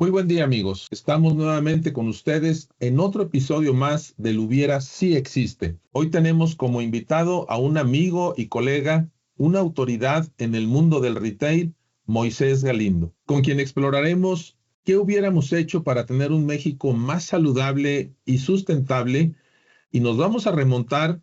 Muy buen día, amigos. Estamos nuevamente con ustedes en otro episodio más del Hubiera Sí Existe. Hoy tenemos como invitado a un amigo y colega, una autoridad en el mundo del retail, Moisés Galindo, con quien exploraremos qué hubiéramos hecho para tener un México más saludable y sustentable, y nos vamos a remontar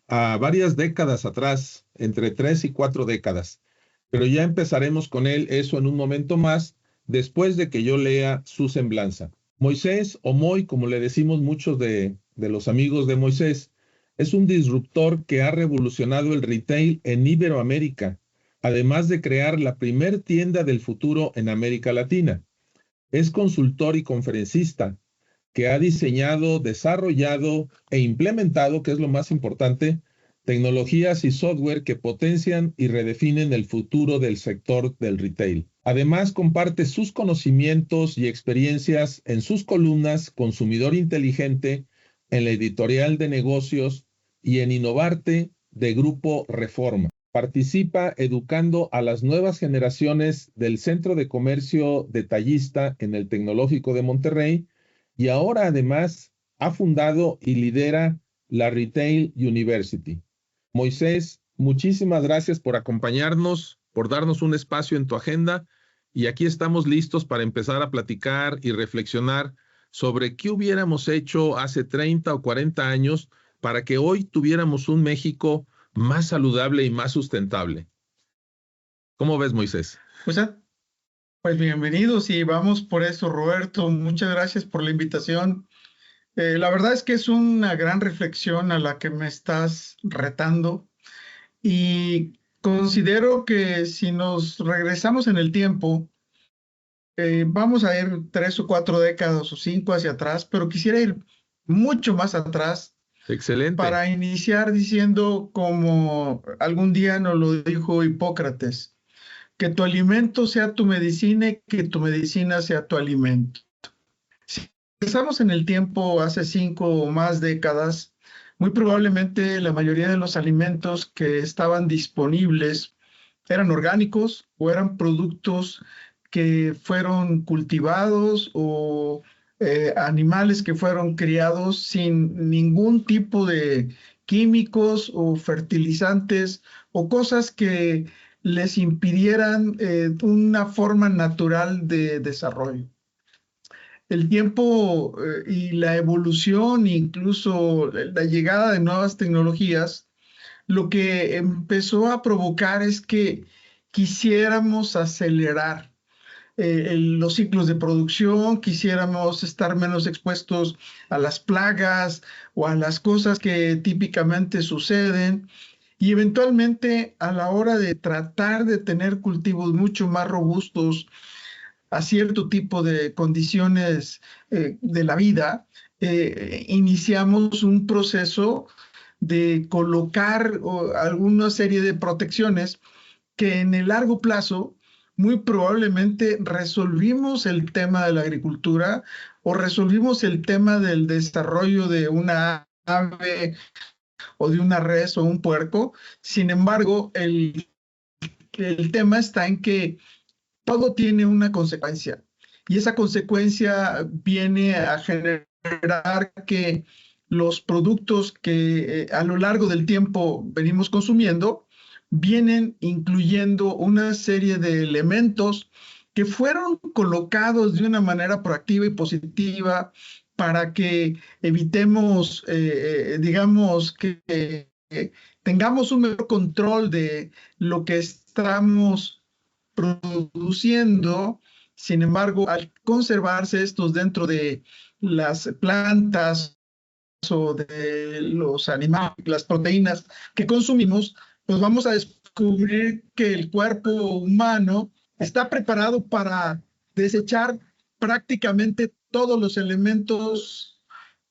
a varias décadas atrás, entre 3 y 4 décadas. Pero ya empezaremos con él eso en un momento más, después de que yo lea su semblanza. Moisés, o Moy, como le decimos muchos de los amigos de Moisés, es un disruptor que ha revolucionado el retail en Iberoamérica, además de crear la primer tienda del futuro en América Latina. Es consultor y conferencista que ha diseñado, desarrollado e implementado, que es lo más importante, tecnologías y software que potencian y redefinen el futuro del sector del retail. Además, comparte sus conocimientos y experiencias en sus columnas Consumidor Inteligente, en la editorial de negocios y en Innovarte de Grupo Reforma. Participa educando a las nuevas generaciones del Centro de Comercio Detallista en el Tecnológico de Monterrey, y ahora además ha fundado y lidera la Retail University. Moisés, muchísimas gracias por acompañarnos, por darnos un espacio en tu agenda, y aquí estamos listos para empezar a platicar y reflexionar sobre qué hubiéramos hecho hace 30 o 40 años para que hoy tuviéramos un México más saludable y más sustentable. ¿Cómo ves, Moisés? Pues bienvenidos y vamos por eso, Roberto. Muchas gracias por la invitación. La verdad es que es una gran reflexión a la que me estás retando y considero que si nos regresamos en el tiempo, vamos a ir 3 o 4 décadas o 5 hacia atrás, pero quisiera ir mucho más atrás. Excelente. Para iniciar diciendo, como algún día nos lo dijo Hipócrates, que tu alimento sea tu medicina y que tu medicina sea tu alimento. Si pensamos en el tiempo hace 5 o más décadas, muy probablemente la mayoría de los alimentos que estaban disponibles eran orgánicos o eran productos que fueron cultivados o animales que fueron criados sin ningún tipo de químicos o fertilizantes o cosas que les impidieran una forma natural de desarrollo. El tiempo y la evolución, incluso la llegada de nuevas tecnologías, lo que empezó a provocar es que quisiéramos acelerar los ciclos de producción, quisiéramos estar menos expuestos a las plagas o a las cosas que típicamente suceden. Y eventualmente, a la hora de tratar de tener cultivos mucho más robustos a cierto tipo de condiciones de la vida, iniciamos un proceso de colocar alguna serie de protecciones que en el largo plazo muy probablemente resolvimos el tema de la agricultura o resolvimos el tema del desarrollo de una ave o de una res o un puerco. Sin embargo, el tema está en que todo tiene una consecuencia y esa consecuencia viene a generar que los productos que a lo largo del tiempo venimos consumiendo vienen incluyendo una serie de elementos que fueron colocados de una manera proactiva y positiva para que evitemos, digamos, que tengamos un mejor control de lo que estamos produciendo. Sin embargo, al conservarse estos dentro de las plantas o de los animales, las proteínas que consumimos, pues vamos a descubrir que el cuerpo humano está preparado para desechar prácticamente todos los elementos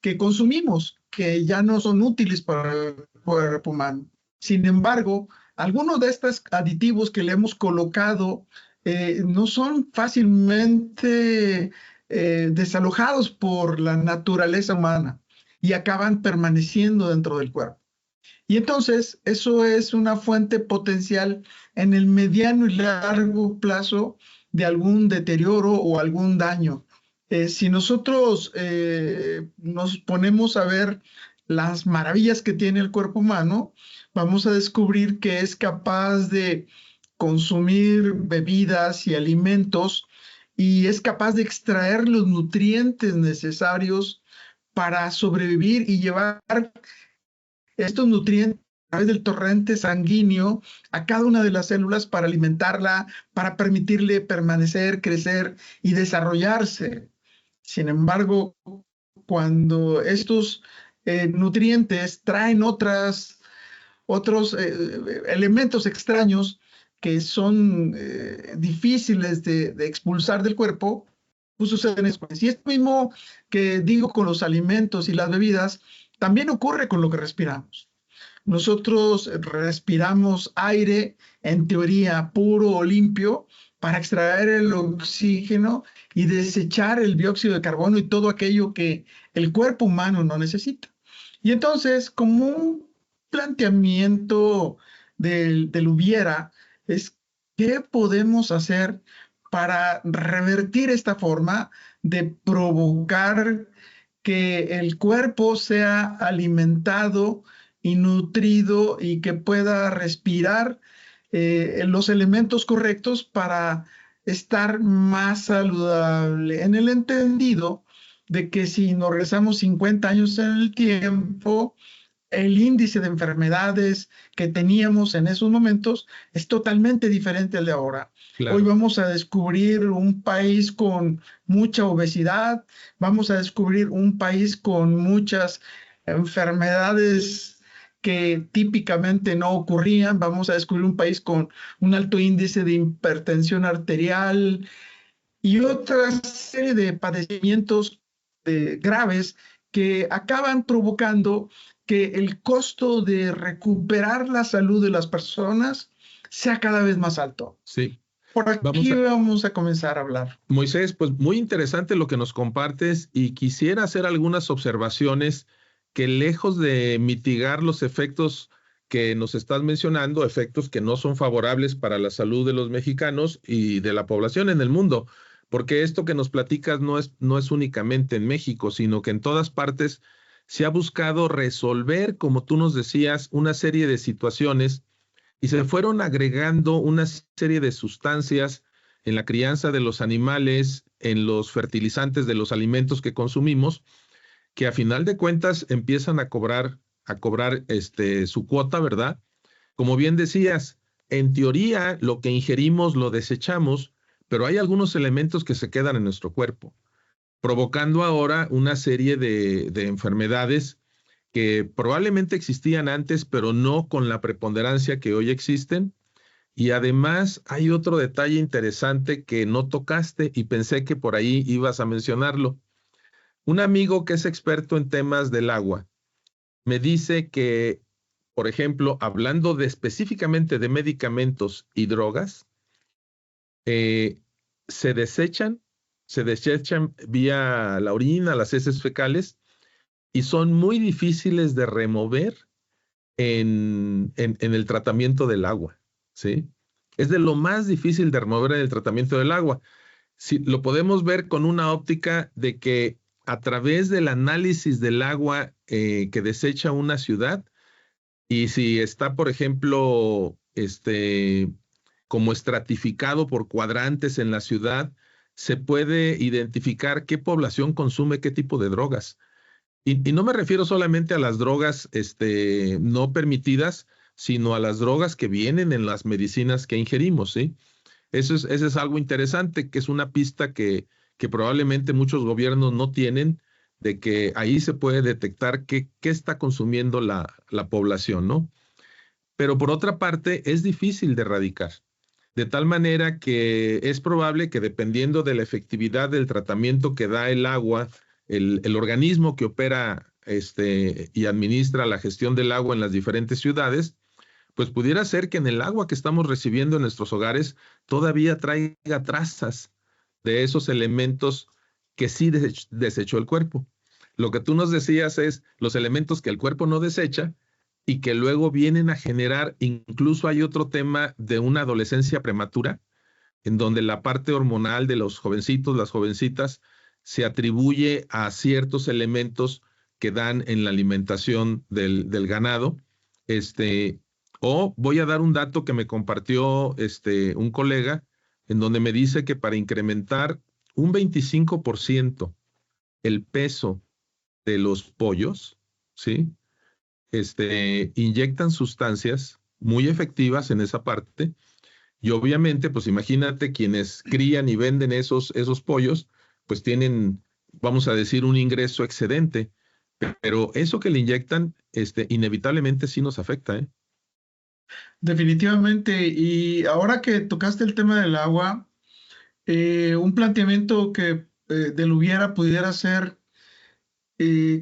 que consumimos, que ya no son útiles para el cuerpo humano. Sin embargo, algunos de estos aditivos que le hemos colocado no son fácilmente desalojados por la naturaleza humana y acaban permaneciendo dentro del cuerpo. Y entonces eso es una fuente potencial en el mediano y largo plazo de algún deterioro o algún daño. Si nosotros nos ponemos a ver las maravillas que tiene el cuerpo humano, vamos a descubrir que es capaz de consumir bebidas y alimentos y es capaz de extraer los nutrientes necesarios para sobrevivir y llevar estos nutrientes a través del torrente sanguíneo a cada una de las células para alimentarla, para permitirle permanecer, crecer y desarrollarse. Sin embargo, cuando estos nutrientes traen otros elementos extraños que son difíciles de expulsar del cuerpo, pues suceden eso. Y es mismo que digo con los alimentos y las bebidas, también ocurre con lo que respiramos. Nosotros respiramos aire, en teoría puro o limpio, para extraer el oxígeno y desechar el dióxido de carbono y todo aquello que el cuerpo humano no necesita. Y entonces, como un planteamiento del hubiera, es qué podemos hacer para revertir esta forma de provocar que el cuerpo sea alimentado y nutrido y que pueda respirar los elementos correctos para estar más saludable, en el entendido de que si nos regresamos 50 años en el tiempo, el índice de enfermedades que teníamos en esos momentos es totalmente diferente al de ahora. Claro. Hoy vamos a descubrir un país con mucha obesidad, vamos a descubrir un país con muchas enfermedades que típicamente no ocurrían, vamos a descubrir un país con un alto índice de hipertensión arterial y otra serie de padecimientos graves que acaban provocando que el costo de recuperar la salud de las personas sea cada vez más alto. Sí. Por aquí vamos a comenzar a hablar. Moisés, pues muy interesante lo que nos compartes y quisiera hacer algunas observaciones que lejos de mitigar los efectos que nos estás mencionando, efectos que no son favorables para la salud de los mexicanos y de la población en el mundo, porque esto que nos platicas no es únicamente en México, sino que en todas partes se ha buscado resolver, como tú nos decías, una serie de situaciones y se fueron agregando una serie de sustancias en la crianza de los animales, en los fertilizantes de los alimentos que consumimos, que a final de cuentas empiezan a cobrar su cuota, ¿verdad? Como bien decías, en teoría lo que ingerimos lo desechamos, pero hay algunos elementos que se quedan en nuestro cuerpo, provocando ahora una serie de enfermedades que probablemente existían antes, pero no con la preponderancia que hoy existen. Y además hay otro detalle interesante que no tocaste y pensé que por ahí ibas a mencionarlo. Un amigo que es experto en temas del agua me dice que, por ejemplo, hablando específicamente de medicamentos y drogas, se desechan vía la orina, las heces fecales, y son muy difíciles de remover en el tratamiento del agua, ¿sí? Es de lo más difícil de remover en el tratamiento del agua. Si lo podemos ver con una óptica de que a través del análisis del agua que desecha una ciudad, y si está, por ejemplo, como estratificado por cuadrantes en la ciudad, se puede identificar qué población consume qué tipo de drogas. Y no me refiero solamente a las drogas no permitidas, sino a las drogas que vienen en las medicinas que ingerimos, ¿sí? Eso es algo interesante, que es una pista que probablemente muchos gobiernos no tienen, de que ahí se puede detectar qué está consumiendo la población, ¿no? Pero por otra parte, es difícil de erradicar, de tal manera que es probable que dependiendo de la efectividad del tratamiento que da el agua, el organismo que opera y administra la gestión del agua en las diferentes ciudades, pues pudiera ser que en el agua que estamos recibiendo en nuestros hogares todavía traiga trazas de esos elementos que sí desechó el cuerpo. Lo que tú nos decías es los elementos que el cuerpo no desecha y que luego vienen a generar, incluso hay otro tema de una adolescencia prematura, en donde la parte hormonal de los jovencitos, las jovencitas, se atribuye a ciertos elementos que dan en la alimentación del ganado. O voy a dar un dato que me compartió un colega, en donde me dice que para incrementar un 25% el peso de los pollos, ¿sí? Inyectan sustancias muy efectivas en esa parte. Y obviamente, pues imagínate, quienes crían y venden esos pollos, pues tienen, vamos a decir, un ingreso excedente. Pero eso que le inyectan, inevitablemente sí nos afecta, ¿eh? Definitivamente. Y ahora que tocaste el tema del agua, un planteamiento que del hubiera pudiera ser,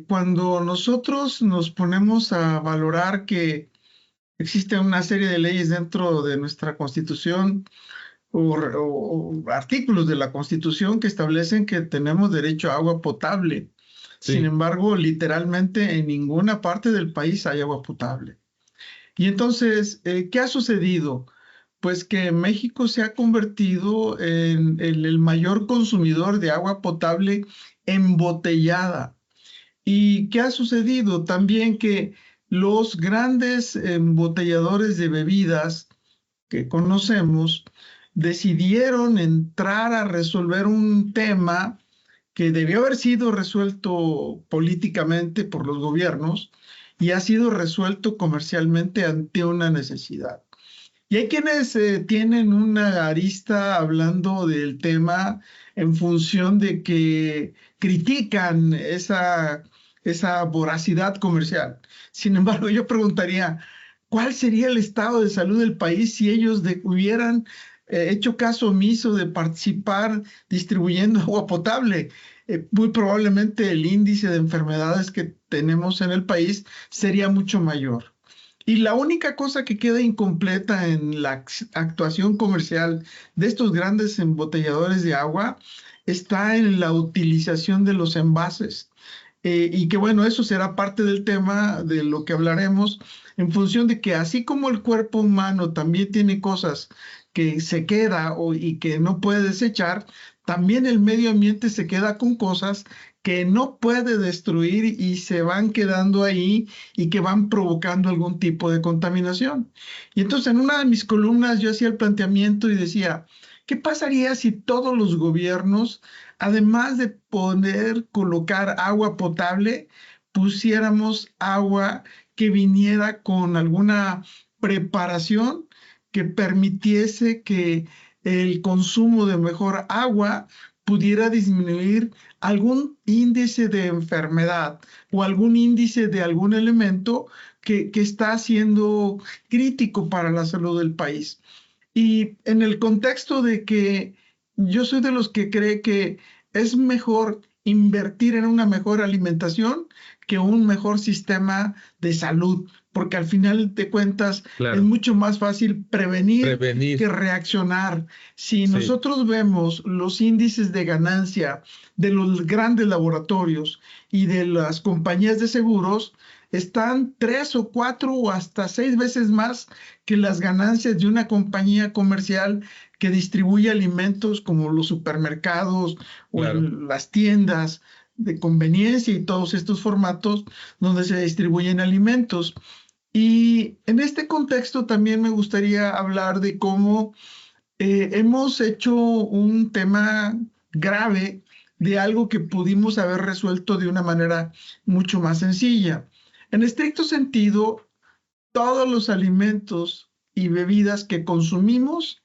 cuando nosotros nos ponemos a valorar que existe una serie de leyes dentro de nuestra Constitución o artículos de la Constitución que establecen que tenemos derecho a agua potable. Sin Sí, embargo, literalmente en ninguna parte del país hay agua potable. Y entonces, ¿qué ha sucedido? Pues que México se ha convertido en el mayor consumidor de agua potable embotellada. ¿Y qué ha sucedido? También que los grandes embotelladores de bebidas que conocemos decidieron entrar a resolver un tema que debió haber sido resuelto políticamente por los gobiernos y ha sido resuelto comercialmente ante una necesidad. Y hay quienes tienen una arista hablando del tema en función de que critican esa voracidad comercial. Sin embargo, yo preguntaría, ¿cuál sería el estado de salud del país si ellos hubieran hecho caso omiso de participar distribuyendo agua potable? Muy probablemente el índice de enfermedades que tenemos en el país sería mucho mayor. Y la única cosa que queda incompleta en la actuación comercial de estos grandes embotelladores de agua está en la utilización de los envases. Y que bueno, eso será parte del tema de lo que hablaremos en función de que así como el cuerpo humano también tiene cosas que se queda y que no puede desechar, también el medio ambiente se queda con cosas que no puede destruir y se van quedando ahí y que van provocando algún tipo de contaminación. Y entonces en una de mis columnas yo hacía el planteamiento y decía, ¿qué pasaría si todos los gobiernos, además de poder colocar agua potable, pusiéramos agua que viniera con alguna preparación que permitiese que el consumo de mejor agua pudiera disminuir algún índice de enfermedad o algún índice de algún elemento que está siendo crítico para la salud del país? Y en el contexto de que yo soy de los que cree que es mejor invertir en una mejor alimentación que un mejor sistema de salud, porque al final de cuentas es claro. mucho más fácil prevenir que Prevenir, reaccionar. Si sí, nosotros vemos los índices de ganancia de los grandes laboratorios y de las compañías de seguros, están 3 o 4 o hasta 6 veces más que las ganancias de una compañía comercial que distribuye alimentos como los supermercados o claro. las tiendas de conveniencia y todos estos formatos donde se distribuyen alimentos. Y en este contexto también me gustaría hablar de cómo hemos hecho un tema grave de algo que pudimos haber resuelto de una manera mucho más sencilla. En estricto sentido, todos los alimentos y bebidas que consumimos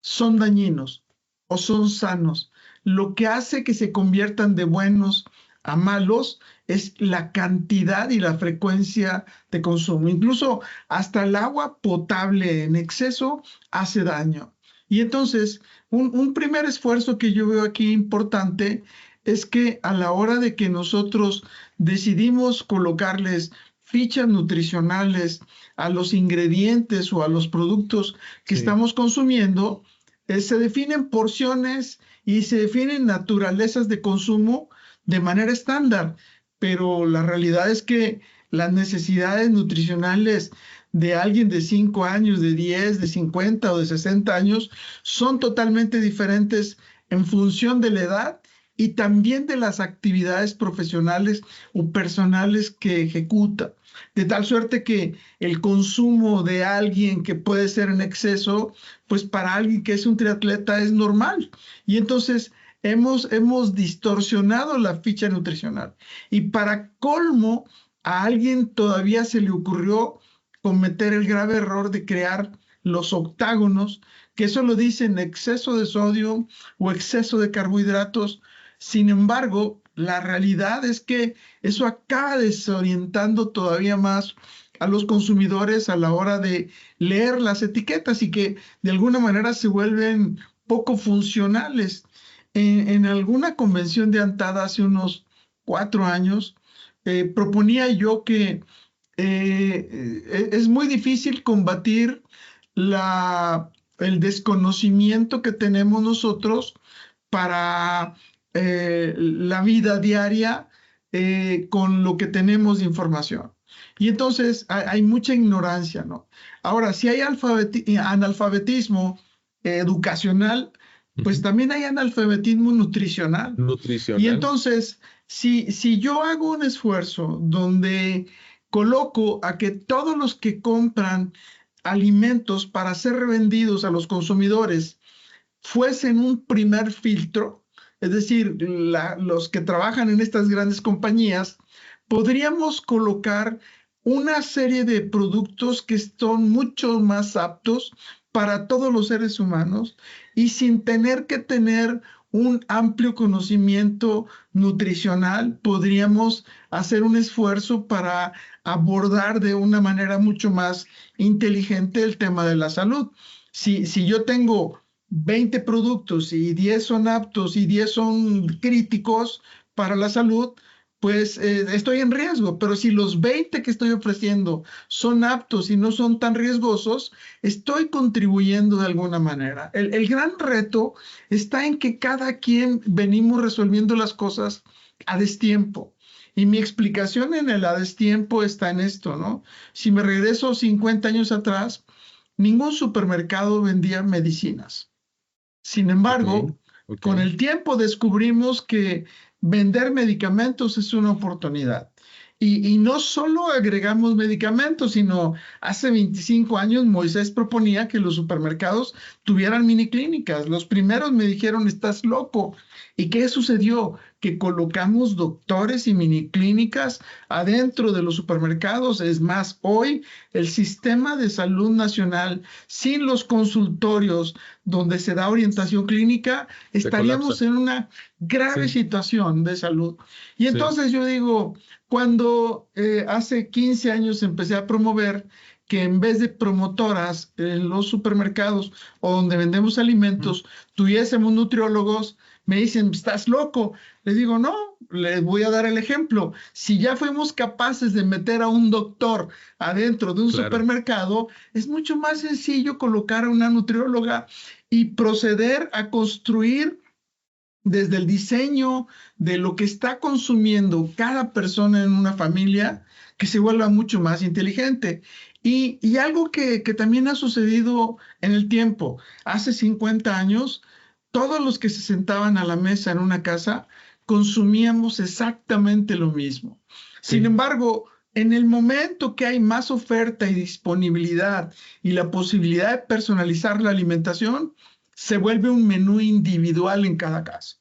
son dañinos o son sanos. Lo que hace que se conviertan de buenos a malos es la cantidad y la frecuencia de consumo. Incluso hasta el agua potable en exceso hace daño. Y entonces, un primer esfuerzo que yo veo aquí importante es que a la hora de que nosotros decidimos colocarles fichas nutricionales a los ingredientes o a los productos que Sí, estamos consumiendo, se definen porciones y se definen naturalezas de consumo de manera estándar, pero la realidad es que las necesidades nutricionales de alguien de 5 años, de 10, de 50 o de 60 años son totalmente diferentes en función de la edad y también de las actividades profesionales o personales que ejecuta. De tal suerte que el consumo de alguien que puede ser en exceso, pues para alguien que es un triatleta es normal. Y entonces hemos distorsionado la ficha nutricional. Y para colmo, a alguien todavía se le ocurrió cometer el grave error de crear los octágonos, que eso lo dicen exceso de sodio o exceso de carbohidratos. Sin embargo, la realidad es que eso acaba desorientando todavía más a los consumidores a la hora de leer las etiquetas y que de alguna manera se vuelven poco funcionales. En alguna convención de ANTAD hace unos 4 años, proponía yo que es muy difícil combatir el desconocimiento que tenemos nosotros para la vida diaria con lo que tenemos de información. Y entonces hay mucha ignorancia, ¿no? Ahora, si hay analfabetismo educacional, pues también hay analfabetismo nutricional. Y entonces, si yo hago un esfuerzo donde coloco a que todos los que compran alimentos para ser revendidos a los consumidores fuesen un primer filtro, es decir, los que trabajan en estas grandes compañías, podríamos colocar una serie de productos que son mucho más aptos para todos los seres humanos y sin tener que tener un amplio conocimiento nutricional, podríamos hacer un esfuerzo para abordar de una manera mucho más inteligente el tema de la salud. Si yo tengo 20 productos y 10 son aptos y 10 son críticos para la salud, pues estoy en riesgo. Pero si los 20 que estoy ofreciendo son aptos y no son tan riesgosos, estoy contribuyendo de alguna manera. El gran reto está en que cada quien venimos resolviendo las cosas a destiempo. Y mi explicación en el a destiempo está en esto, ¿no? Si me regreso 50 años atrás, ningún supermercado vendía medicinas. Sin embargo, con el tiempo descubrimos que vender medicamentos es una oportunidad. Y no solo agregamos medicamentos, sino hace 25 años Moisés proponía que los supermercados tuvieran miniclínicas. Los primeros me dijeron, estás loco. ¿Y qué sucedió? Que colocamos doctores y miniclínicas adentro de los supermercados. Es más, hoy el sistema de salud nacional, sin los consultorios donde se da orientación clínica, estaríamos en una grave situación de salud. Y entonces yo digo, cuando hace 15 años empecé a promover que en vez de promotoras en los supermercados o donde vendemos alimentos, tuviésemos nutriólogos, me dicen, ¿estás loco? Les digo, no, les voy a dar el ejemplo. Si ya fuimos capaces de meter a un doctor adentro de un supermercado, es mucho más sencillo colocar a una nutrióloga y proceder a construir desde el diseño de lo que está consumiendo cada persona en una familia, que se vuelva mucho más inteligente. Y algo que también ha sucedido en el tiempo, hace 50 años, todos los que se sentaban a la mesa en una casa consumíamos exactamente lo mismo. Sin embargo, en el momento que hay más oferta y disponibilidad y la posibilidad de personalizar la alimentación, se vuelve un menú individual en cada caso.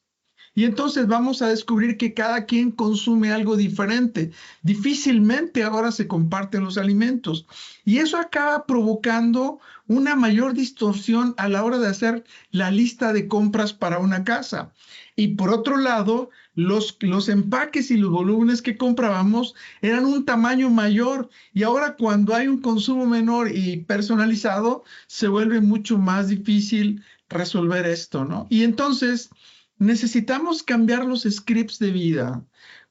Y entonces vamos a descubrir que cada quien consume algo diferente. Difícilmente ahora se comparten los alimentos. Y eso acaba provocando una mayor distorsión a la hora de hacer la lista de compras para una casa. Y por otro lado, los empaques y los volúmenes que comprábamos eran un tamaño mayor. Y ahora cuando hay un consumo menor y personalizado, se vuelve mucho más difícil resolver esto, ¿no? Y entonces necesitamos cambiar los scripts de vida.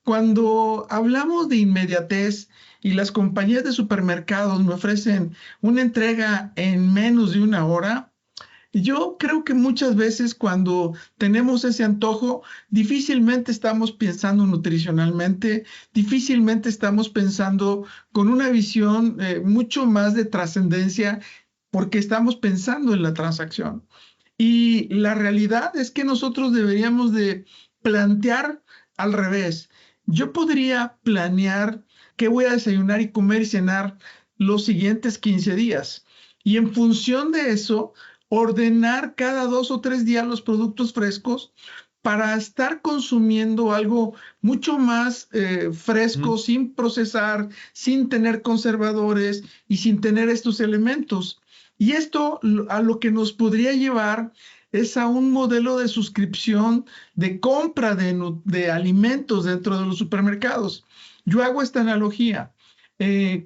Cuando hablamos de inmediatez y las compañías de supermercados me ofrecen una entrega en menos de una hora, yo creo que muchas veces cuando tenemos ese antojo, difícilmente estamos pensando nutricionalmente, difícilmente estamos pensando con una visión mucho más de trascendencia porque estamos pensando en la transacción. Y la realidad es que nosotros deberíamos de plantear al revés. Yo podría planear qué voy a desayunar y comer y cenar los siguientes 15 días. Y en función de eso, ordenar cada 2 o 3 días los productos frescos para estar consumiendo algo mucho más fresco, sin procesar, sin tener conservadores y sin tener estos elementos. Y esto a lo que nos podría llevar es a un modelo de suscripción de compra de alimentos dentro de los supermercados. Yo hago esta analogía.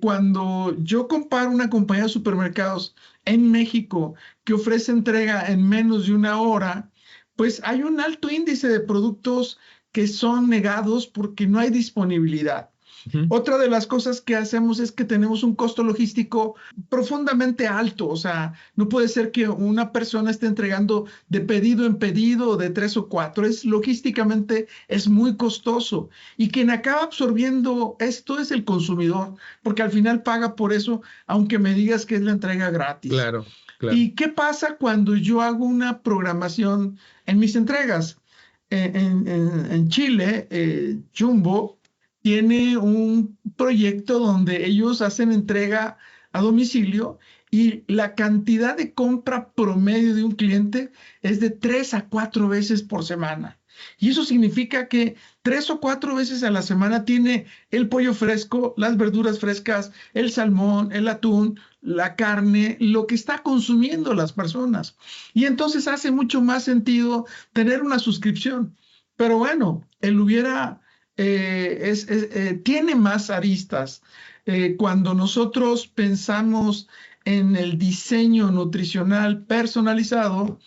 Cuando yo comparo una compañía de supermercados en México que ofrece entrega en menos de una hora, pues hay un alto índice de productos que son negados porque no hay disponibilidad. Otra de las cosas que hacemos es que tenemos un costo logístico profundamente alto. O sea, no puede ser que una persona esté entregando de pedido en pedido de 3 o 4. Logísticamente es muy costoso. Y quien acaba absorbiendo esto es el consumidor, porque al final paga por eso, aunque me digas que es la entrega gratis. Claro, claro. ¿Y qué pasa cuando yo hago una programación en mis entregas? En Chile, Jumbo tiene un proyecto donde ellos hacen entrega a domicilio y la cantidad de compra promedio de un cliente es de 3 a 4 veces por semana. Y eso significa que 3 o 4 veces a la semana tiene el pollo fresco, las verduras frescas, el salmón, el atún, la carne, lo que está consumiendo las personas. Y entonces hace mucho más sentido tener una suscripción. Pero bueno, tiene más aristas. Cuando nosotros pensamos en el diseño nutricional personalizado,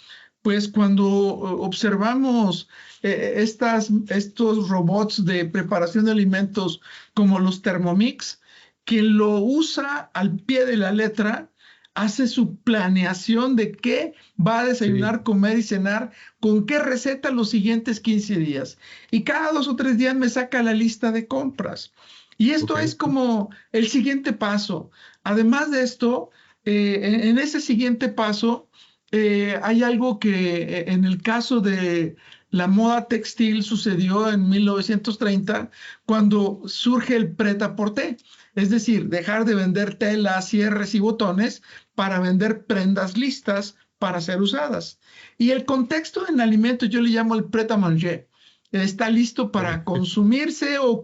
pues cuando observamos estos robots de preparación de alimentos como los Thermomix, quien lo usa al pie de la letra, hace su planeación de qué va a desayunar, comer y cenar, con qué receta los siguientes 15 días. Y cada 2 o 3 días me saca la lista de compras. Y esto es como el siguiente paso. Además de esto, en ese siguiente paso, hay algo que en el caso de la moda textil sucedió en 1930, cuando surge el prêt-à-porter, es decir, dejar de vender telas, cierres y botones para vender prendas listas para ser usadas. Y el contexto en alimentos yo le llamo el prêt-à-manger. Está listo para consumirse o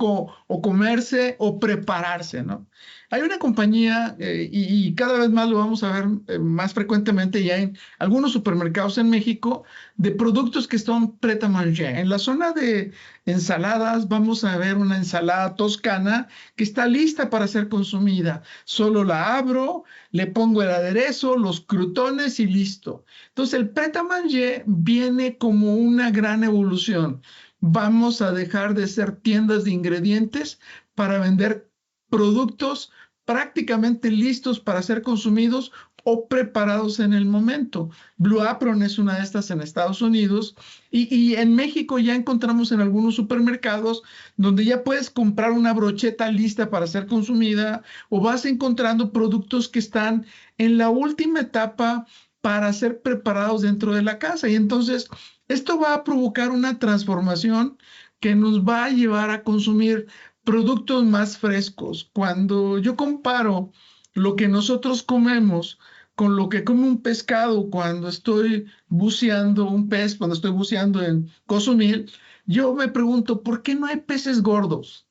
comerse o prepararse, ¿no? Hay una compañía, y cada vez más lo vamos a ver más frecuentemente ya en algunos supermercados en México, de productos que son prêt-à-manger. En la zona de ensaladas vamos a ver una ensalada toscana que está lista para ser consumida. Solo la abro, le pongo el aderezo, los crutones y listo. Entonces el prêt-à-manger viene como una gran evolución. Vamos a dejar de ser tiendas de ingredientes para vender productos prácticamente listos para ser consumidos o preparados en el momento. Blue Apron es una de estas en Estados Unidos y en México ya encontramos en algunos supermercados donde ya puedes comprar una brocheta lista para ser consumida o vas encontrando productos que están en la última etapa para ser preparados dentro de la casa. Y entonces esto va a provocar una transformación que nos va a llevar a consumir productos más frescos. Cuando yo comparo lo que nosotros comemos con lo que come un pescado cuando estoy buceando un pez, cuando estoy buceando en Cozumel, yo me pregunto, ¿por qué no hay peces gordos?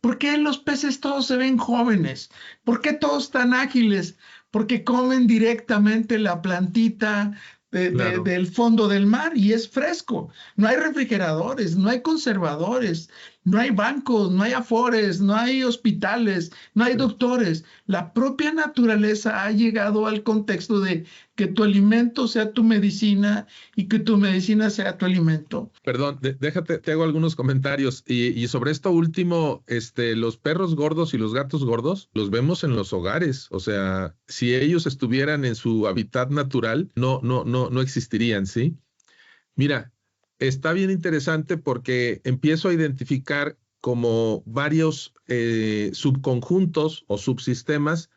¿Por qué los peces todos se ven jóvenes? ¿Por qué todos tan ágiles? Porque comen directamente la plantita del fondo del mar y es fresco. No hay refrigeradores, no hay conservadores, no hay bancos, no hay afores, no hay hospitales, no hay doctores. La propia naturaleza ha llegado al contexto de que tu alimento sea tu medicina y que tu medicina sea tu alimento. Perdón, déjate, te hago algunos comentarios. Y sobre esto último, los perros gordos y los gatos gordos los vemos en los hogares. O sea, si ellos estuvieran en su hábitat natural, no existirían, ¿sí? Mira, está bien interesante porque empiezo a identificar como varios subconjuntos o subsistemas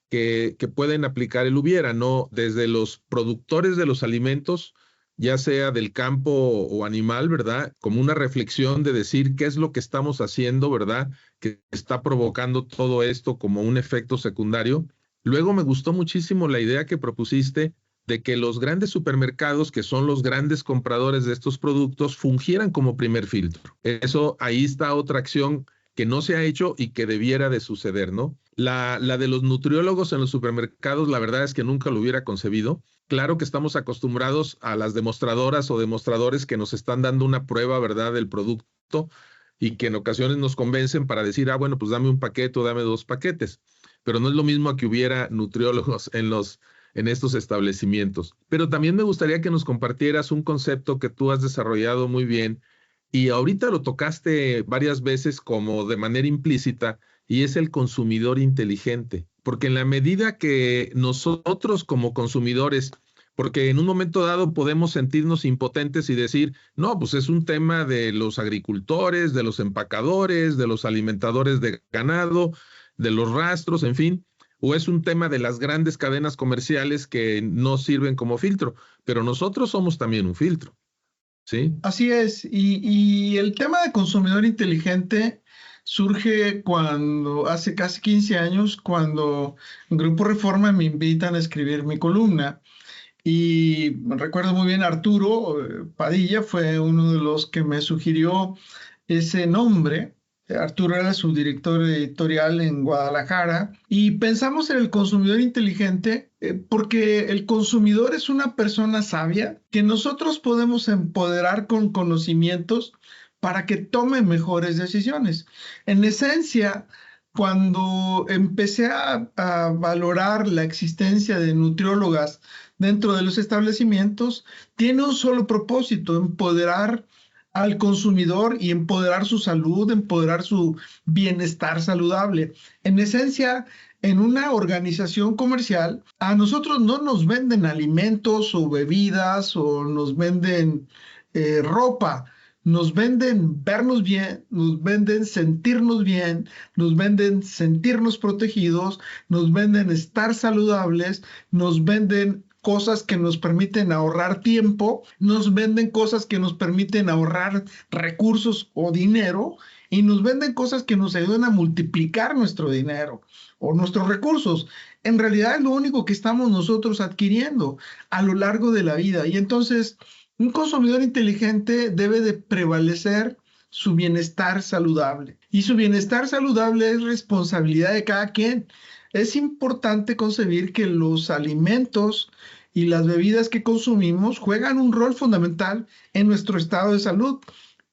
que pueden aplicar el hubiera, ¿no? Desde los productores de los alimentos, ya sea del campo o animal, ¿verdad? Como una reflexión de decir qué es lo que estamos haciendo, ¿verdad? Que está provocando todo esto como un efecto secundario. Luego me gustó muchísimo la idea que propusiste de que los grandes supermercados, que son los grandes compradores de estos productos, fungieran como primer filtro. Eso, ahí está otra acción que no se ha hecho y que debiera de suceder, ¿no? La de los nutriólogos en los supermercados, la verdad es que nunca lo hubiera concebido. Claro que estamos acostumbrados a las demostradoras o demostradores que nos están dando una prueba, ¿verdad?, del producto y que en ocasiones nos convencen para decir, ah, bueno, pues dame un paquete o dame 2 paquetes. Pero no es lo mismo que hubiera nutriólogos en estos establecimientos. Pero también me gustaría que nos compartieras un concepto que tú has desarrollado muy bien y ahorita lo tocaste varias veces como de manera implícita, y es el consumidor inteligente. Porque en la medida que nosotros como consumidores, porque en un momento dado podemos sentirnos impotentes y decir, no, pues es un tema de los agricultores, de los empacadores, de los alimentadores de ganado, de los rastros, en fin, o es un tema de las grandes cadenas comerciales que no sirven como filtro, pero nosotros somos también un filtro, ¿sí? Así es, y el tema de consumidor inteligente surge cuando, hace casi 15 años, cuando en Grupo Reforma me invitan a escribir mi columna. Y recuerdo muy bien, Arturo Padilla fue uno de los que me sugirió ese nombre. Arturo era su director editorial en Guadalajara y pensamos en el consumidor inteligente porque el consumidor es una persona sabia que nosotros podemos empoderar con conocimientos para que tome mejores decisiones. En esencia, cuando empecé a valorar la existencia de nutriólogas dentro de los establecimientos, tiene un solo propósito: empoderar al consumidor y empoderar su salud, empoderar su bienestar saludable. En esencia, en una organización comercial, a nosotros no nos venden alimentos o bebidas o nos venden ropa. Nos venden vernos bien, nos venden sentirnos bien, nos venden sentirnos protegidos, nos venden estar saludables, nos venden cosas que nos permiten ahorrar tiempo, nos venden cosas que nos permiten ahorrar recursos o dinero y nos venden cosas que nos ayudan a multiplicar nuestro dinero o nuestros recursos. En realidad es lo único que estamos nosotros adquiriendo a lo largo de la vida. Y entonces un consumidor inteligente debe de prevalecer su bienestar saludable. Y su bienestar saludable es responsabilidad de cada quien. Es importante concebir que los alimentos y las bebidas que consumimos juegan un rol fundamental en nuestro estado de salud,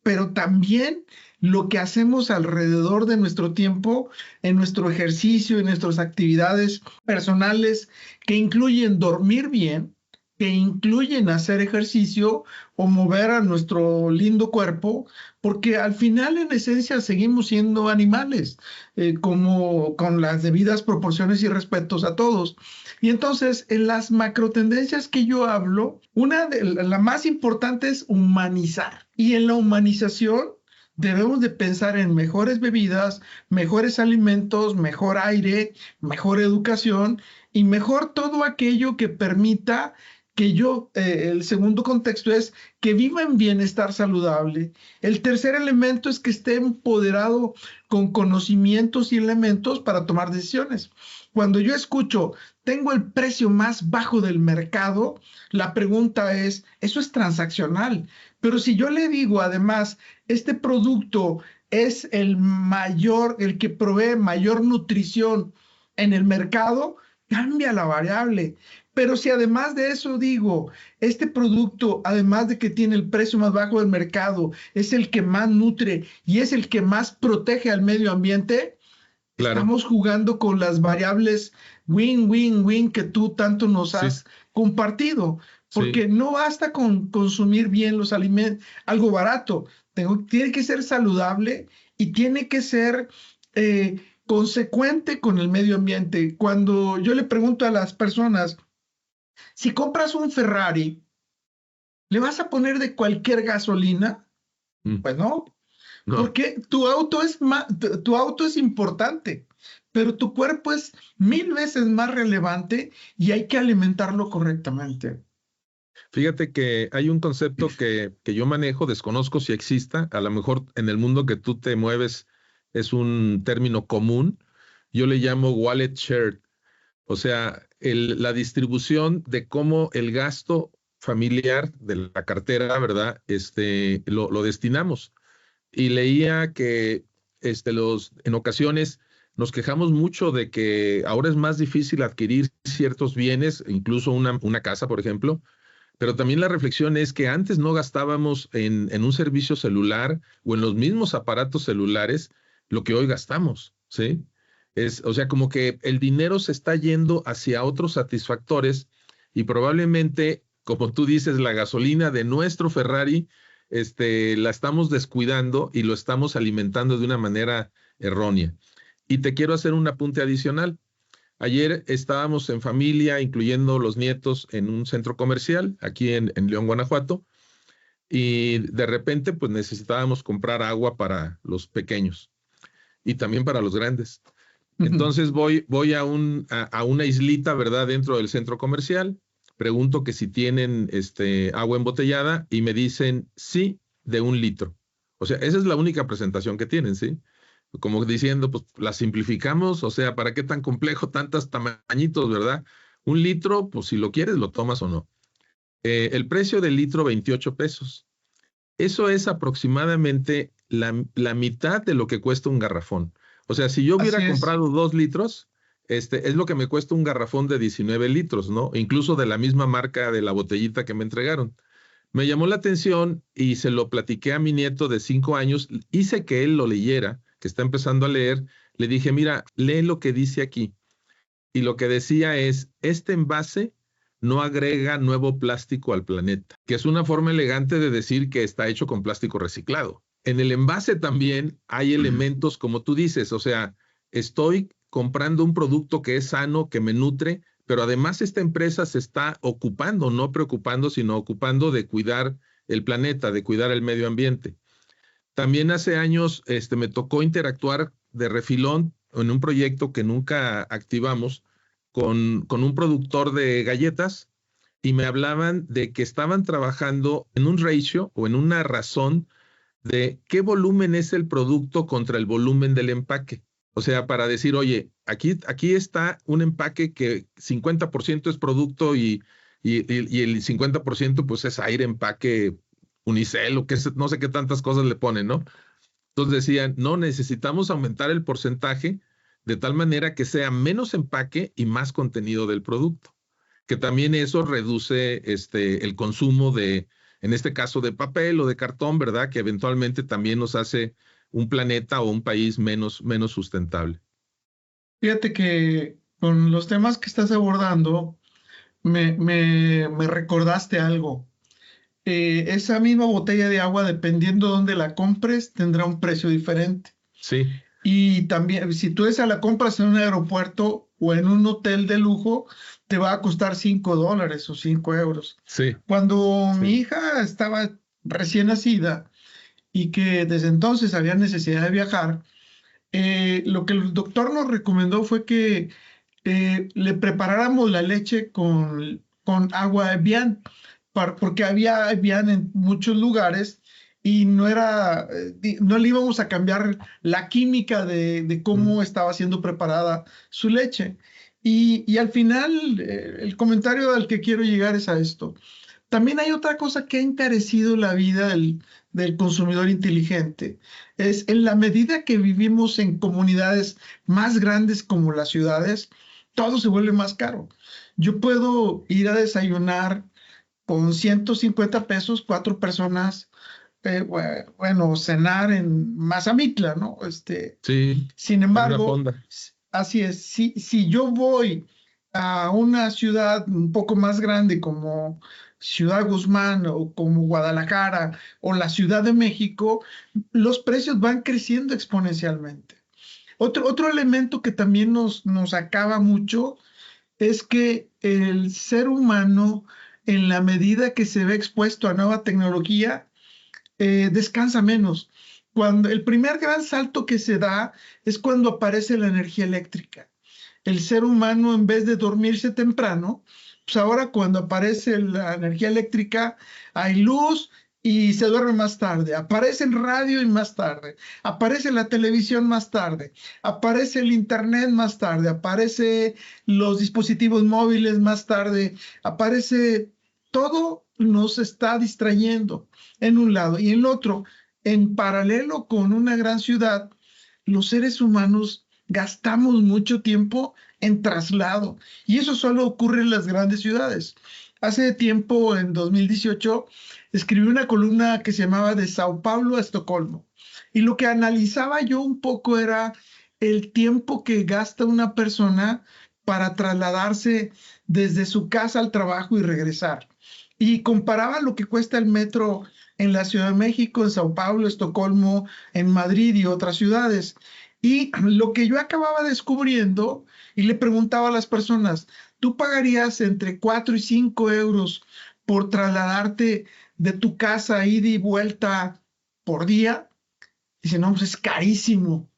pero también lo que hacemos alrededor de nuestro tiempo, en nuestro ejercicio, en nuestras actividades personales, que incluyen dormir bien, que incluyen hacer ejercicio o mover a nuestro lindo cuerpo, porque al final en esencia seguimos siendo animales, como con las debidas proporciones y respetos a todos. Y entonces en las macrotendencias que yo hablo, una de la más importante es humanizar. Y en la humanización debemos de pensar en mejores bebidas, mejores alimentos, mejor aire, mejor educación y mejor todo aquello que permita que yo, el segundo contexto es que viva en bienestar saludable. El tercer elemento es que esté empoderado con conocimientos y elementos para tomar decisiones. Cuando yo escucho, tengo el precio más bajo del mercado, la pregunta es, eso es transaccional. Pero si yo le digo además, este producto es el mayor, el que provee mayor nutrición en el mercado, cambia la variable. Pero si además de eso digo, este producto, además de que tiene el precio más bajo del mercado, es el que más nutre y es el que más protege al medio ambiente, Claro. estamos jugando con las variables win-win-win que tú tanto nos has compartido. Porque no basta con consumir bien los alimentos, algo barato, tiene que ser saludable y tiene que ser consecuente con el medio ambiente. Cuando yo le pregunto a las personas, si compras un Ferrari, ¿le vas a poner de cualquier gasolina? Pues no, porque tu auto es importante, pero tu cuerpo es 1000 veces más relevante y hay que alimentarlo correctamente. Fíjate que hay un concepto que yo manejo, desconozco si exista, a lo mejor en el mundo que tú te mueves es un término común, yo le llamo wallet share, o sea, la distribución de cómo el gasto familiar de la cartera, ¿verdad? Lo destinamos. Y leía que en ocasiones nos quejamos mucho de que ahora es más difícil adquirir ciertos bienes, incluso una casa, por ejemplo, pero también la reflexión es que antes no gastábamos en un servicio celular o en los mismos aparatos celulares lo que hoy gastamos, ¿sí? O sea, como que el dinero se está yendo hacia otros satisfactores y probablemente, como tú dices, la gasolina de nuestro Ferrari, la estamos descuidando y lo estamos alimentando de una manera errónea. Y te quiero hacer un apunte adicional. Ayer estábamos en familia, incluyendo los nietos, en un centro comercial aquí en León, Guanajuato, y de repente pues necesitábamos comprar agua para los pequeños y también para los grandes. Entonces voy a una islita, ¿verdad?, dentro del centro comercial, pregunto que si tienen agua embotellada y me dicen sí, de 1 litro. O sea, esa es la única presentación que tienen, ¿sí? Como diciendo, pues la simplificamos, o sea, ¿para qué tan complejo, tantos tamañitos, verdad? 1 litro, pues si lo quieres, lo tomas o no. El precio del litro, 28 pesos. Eso es aproximadamente la mitad de lo que cuesta un garrafón. O sea, si yo Así hubiera es. comprado 2 litros, es lo que me cuesta un garrafón de 19 litros, ¿no? Incluso de la misma marca de la botellita que me entregaron. Me llamó la atención y se lo platiqué a mi nieto de 5 años. Hice que él lo leyera, que está empezando a leer. Le dije, mira, lee lo que dice aquí. Y lo que decía es, este envase no agrega nuevo plástico al planeta, que es una forma elegante de decir que está hecho con plástico reciclado. En el envase también hay elementos, como tú dices, o sea, estoy comprando un producto que es sano, que me nutre, pero además esta empresa se está ocupando, no preocupando, sino ocupando de cuidar el planeta, de cuidar el medio ambiente. También hace años me tocó interactuar de refilón en un proyecto que nunca activamos con un productor de galletas y me hablaban de que estaban trabajando en un ratio o en una razón de qué volumen es el producto contra el volumen del empaque. O sea, para decir, oye, aquí está un empaque que 50% es producto y el 50% pues es aire, empaque, unicel o no sé qué tantas cosas le ponen, ¿no? Entonces decían, no, necesitamos aumentar el porcentaje de tal manera que sea menos empaque y más contenido del producto, que también eso reduce el consumo en este caso, de papel o de cartón, ¿verdad? Que eventualmente también nos hace un planeta o un país menos sustentable. Fíjate que con los temas que estás abordando, me recordaste algo. Esa misma botella de agua, dependiendo de dónde la compres, tendrá un precio diferente. Sí, Y también, si tú esa la compras en un aeropuerto o en un hotel de lujo, te va a costar $5 o 5 euros. sí, Cuando mi sí. hija estaba recién nacida y que desde entonces había necesidad de viajar, lo que el doctor nos recomendó fue que le preparáramos la leche con agua Evian, porque había Evian en muchos lugares y no le íbamos a cambiar la química de cómo Mm. estaba siendo preparada su leche. Y al final, el comentario al que quiero llegar es a esto. También hay otra cosa que ha encarecido la vida del consumidor inteligente. Es en la medida que vivimos en comunidades más grandes como las ciudades, todo se vuelve más caro. Yo puedo ir a desayunar con 150 pesos, 4 personas, bueno, cenar en Mazamitla, ¿no? Sí, Sin en una embargo, fonda. así es, si yo voy a una ciudad un poco más grande como Ciudad Guzmán o como Guadalajara o la Ciudad de México, los precios van creciendo exponencialmente. Otro elemento que también nos acaba mucho es que el ser humano, en la medida que se ve expuesto a nueva tecnología, descansa menos. Cuando el primer gran salto que se da es cuando aparece la energía eléctrica. El ser humano, en vez de dormirse temprano, pues ahora cuando aparece la energía eléctrica hay luz y se duerme más tarde, aparece el radio y más tarde, aparece la televisión más tarde, aparece el internet más tarde, aparece los dispositivos móviles más tarde, aparece todo, nos está distrayendo en un lado y en el otro. En paralelo con una gran ciudad, los seres humanos gastamos mucho tiempo en traslado y eso solo ocurre en las grandes ciudades. Hace tiempo, en 2018, escribí una columna que se llamaba De Sao Paulo a Estocolmo y lo que analizaba yo un poco era el tiempo que gasta una persona para trasladarse desde su casa al trabajo y regresar. Y comparaba lo que cuesta el metro en la Ciudad de México, en Sao Paulo, Estocolmo, en Madrid y otras ciudades. Y lo que yo acababa descubriendo, y le preguntaba a las personas, ¿tú pagarías entre 4 y 5 euros por trasladarte de tu casa, ida y vuelta por día? Dice, no, pues es carísimo.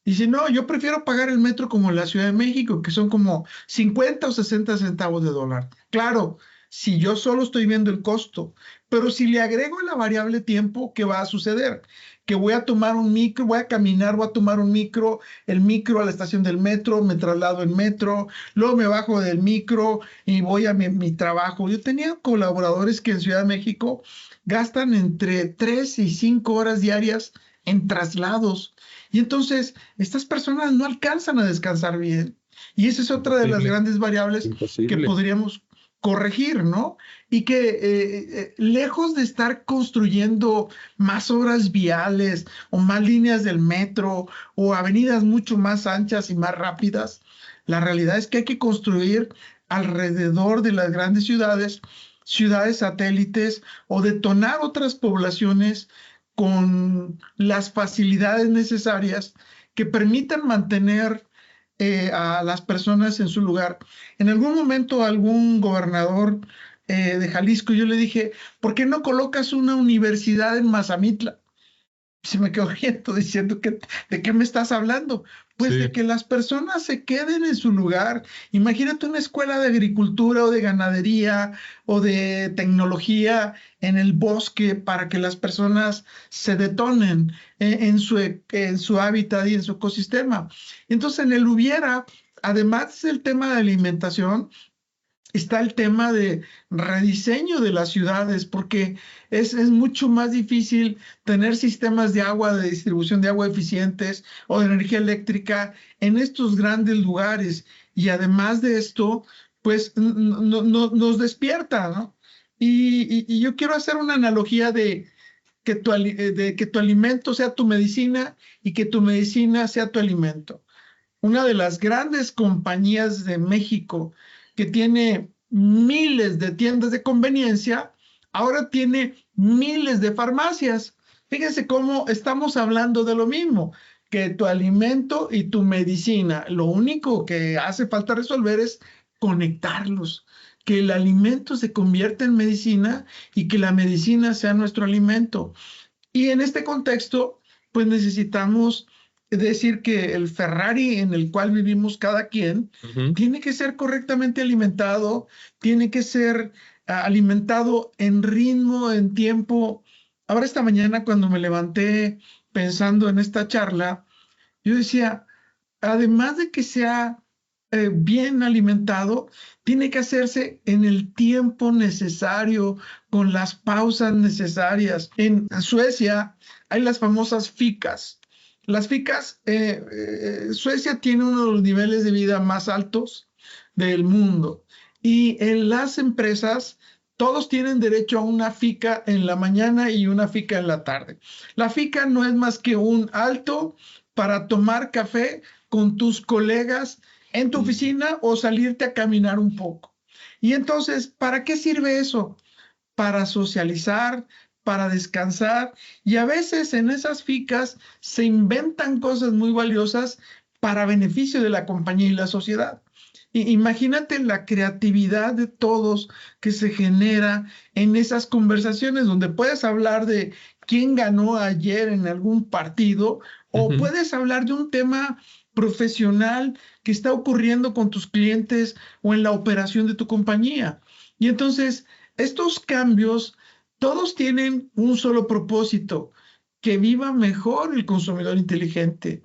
Dice, no, yo prefiero pagar el metro como en la Ciudad de México, que son como 50 o 60 centavos de dólar. Claro, si yo solo estoy viendo el costo, pero si le agrego la variable tiempo, ¿qué va a suceder? Que voy a tomar un micro, voy a caminar, voy a tomar un micro, el micro a la estación del metro, me traslado en metro, luego me bajo del micro y voy a mi trabajo. Yo tenía colaboradores que en Ciudad de México gastan entre 3 y 5 horas diarias en traslados. Y entonces estas personas no alcanzan a descansar bien. Y esa es otra de las grandes variables que podríamos corregir, ¿no? Y que lejos de estar construyendo más obras viales o más líneas del metro o avenidas mucho más anchas y más rápidas, la realidad es que hay que construir alrededor de las grandes ciudades, ciudades satélites o detonar otras poblaciones con las facilidades necesarias que permitan mantener a las personas en su lugar. En algún momento algún gobernador de Jalisco, yo le dije, ¿por qué no colocas una universidad en Mazamitla? Se me quedó quieto diciendo que, ¿de qué me estás hablando? Pues Sí. de que las personas se queden en su lugar. Imagínate una escuela de agricultura o de ganadería o de tecnología en el bosque para que las personas se detonen en su hábitat y en su ecosistema. Entonces, en el hubiera, además del tema de alimentación, está el tema de rediseño de las ciudades, porque es mucho más difícil tener sistemas de agua, de distribución de agua eficientes o de energía eléctrica en estos grandes lugares. Y además de esto, pues nos despierta, ¿no? Y yo quiero hacer una analogía de de que tu alimento sea tu medicina y que tu medicina sea tu alimento. Una de las grandes compañías de México que tiene miles de tiendas de conveniencia, ahora tiene miles de farmacias. Fíjense cómo estamos hablando de lo mismo, que tu alimento y tu medicina. Lo único que hace falta resolver es conectarlos, que el alimento se convierta en medicina y que la medicina sea nuestro alimento. Y en este contexto, pues necesitamos decir que el Ferrari en el cual vivimos cada quien tiene que ser correctamente alimentado, tiene que ser alimentado en ritmo, en tiempo. Ahora esta mañana cuando me levanté pensando en esta charla, yo decía, además de que sea bien alimentado, tiene que hacerse en el tiempo necesario, con las pausas necesarias. En Suecia hay las famosas ficas. Las ficas, Suecia tiene uno de los niveles de vida más altos del mundo y en las empresas todos tienen derecho a una fica en la mañana y una fica en la tarde. La fica no es más que un alto para tomar café con tus colegas en tu oficina o salirte a caminar un poco. Y entonces, ¿para qué sirve eso? Para socializar, para descansar, y a veces en esas ficas se inventan cosas muy valiosas para beneficio de la compañía y la sociedad. Imagínate la creatividad de todos que se genera en esas conversaciones donde puedes hablar de quién ganó ayer en algún partido O puedes hablar de un tema profesional que está ocurriendo con tus clientes o en la operación de tu compañía. Y entonces, estos cambios, todos tienen un solo propósito: que viva mejor el consumidor inteligente,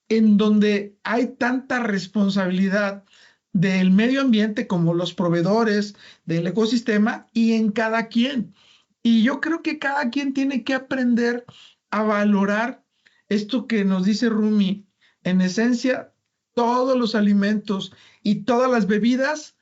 en donde hay tanta responsabilidad del medio ambiente como los proveedores del ecosistema y en cada quien. Y yo creo que cada quien tiene que aprender a valorar esto que nos dice Rumi. En esencia, todos los alimentos y todas las bebidas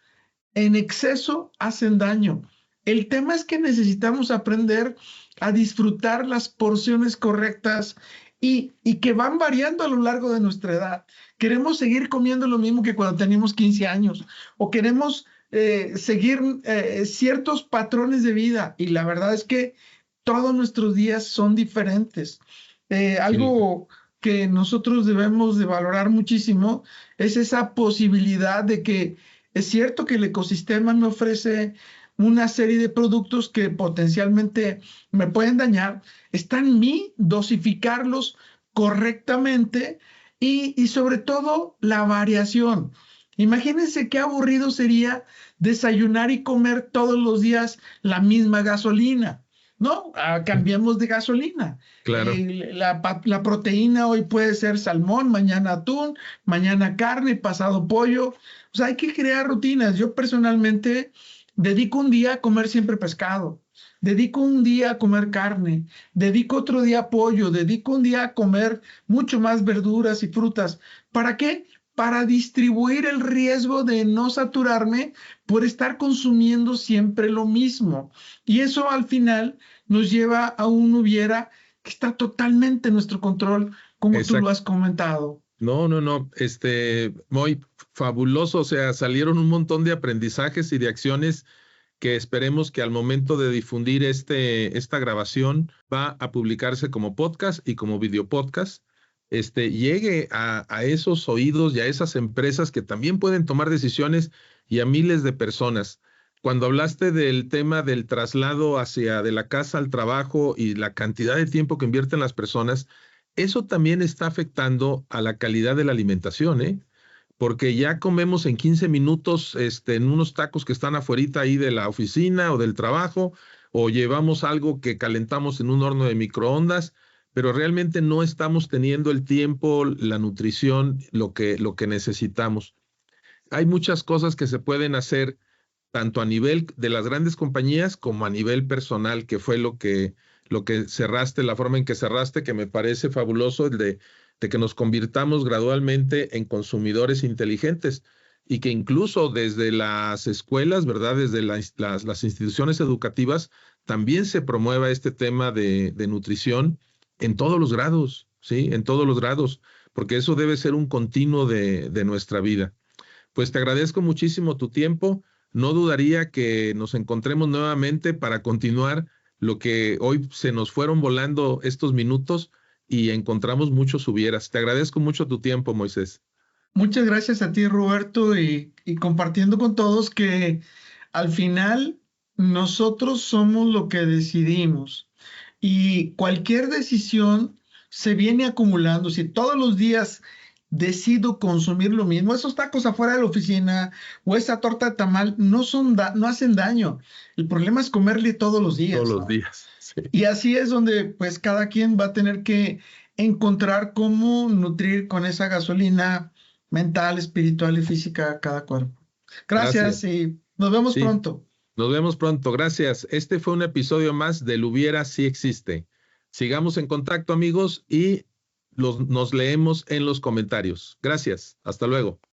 en exceso hacen daño. El tema es que necesitamos aprender a disfrutar las porciones correctas y que van variando a lo largo de nuestra edad. Queremos seguir comiendo lo mismo que cuando teníamos 15 años o queremos seguir ciertos patrones de vida, y la verdad es que todos nuestros días son diferentes. Algo que nosotros debemos de valorar muchísimo es esa posibilidad de que es cierto que el ecosistema me ofrece una serie de productos que potencialmente me pueden dañar. Está en mí dosificarlos correctamente y sobre todo la variación. Imagínense qué aburrido sería desayunar y comer todos los días la misma gasolina. No, cambiamos de gasolina. Claro. La proteína hoy puede ser salmón, mañana atún, mañana carne, pasado pollo. O sea, hay que crear rutinas. Yo personalmente dedico un día a comer siempre pescado, dedico un día a comer carne, dedico otro día a pollo, dedico un día a comer mucho más verduras y frutas. ¿Para qué? Para distribuir el riesgo de no saturarme por estar consumiendo siempre lo mismo. Y eso al final nos lleva a un hubiera que está totalmente en nuestro control, como tú lo has comentado. No, muy fabuloso. O sea, salieron un montón de aprendizajes y de acciones que esperemos que al momento de difundir esta grabación va a publicarse como podcast y como video podcast. Llegue a esos oídos y a esas empresas que también pueden tomar decisiones y a miles de personas. Cuando hablaste del tema del traslado de la casa al trabajo y la cantidad de tiempo que invierten las personas, eso también está afectando a la calidad de la alimentación, ¿eh? Porque ya comemos en 15 minutos en unos tacos que están afuerita ahí de la oficina o del trabajo, o llevamos algo que calentamos en un horno de microondas, pero realmente no estamos teniendo el tiempo, la nutrición, lo que necesitamos. Hay muchas cosas que se pueden hacer tanto a nivel de las grandes compañías como a nivel personal, que fue lo que cerraste, la forma en que cerraste, que me parece fabuloso, el de que nos convirtamos gradualmente en consumidores inteligentes y que incluso desde las escuelas, ¿verdad? Desde las instituciones educativas, también se promueva este tema de nutrición en todos los grados, ¿sí? En todos los grados, porque eso debe ser un continuo de nuestra vida. Pues te agradezco muchísimo tu tiempo. No dudaría que nos encontremos nuevamente para continuar lo que hoy se nos fueron volando estos minutos y encontramos muchos hubieras. Te agradezco mucho tu tiempo, Moisés. Muchas gracias a ti, Roberto, y compartiendo con todos que al final nosotros somos lo que decidimos y cualquier decisión se viene acumulando. Si todos los días decido consumir lo mismo, esos tacos afuera de la oficina o esa torta de tamal no hacen daño. El problema es comerle todos los días. Todos los días. Sí. Y así es donde pues cada quien va a tener que encontrar cómo nutrir con esa gasolina mental, espiritual y física a cada cuerpo. Gracias y nos vemos pronto. Nos vemos pronto, gracias. Este fue un episodio más del Hubiera Sí Existe. Sigamos en contacto, amigos, y nos leemos en los comentarios. Gracias, hasta luego.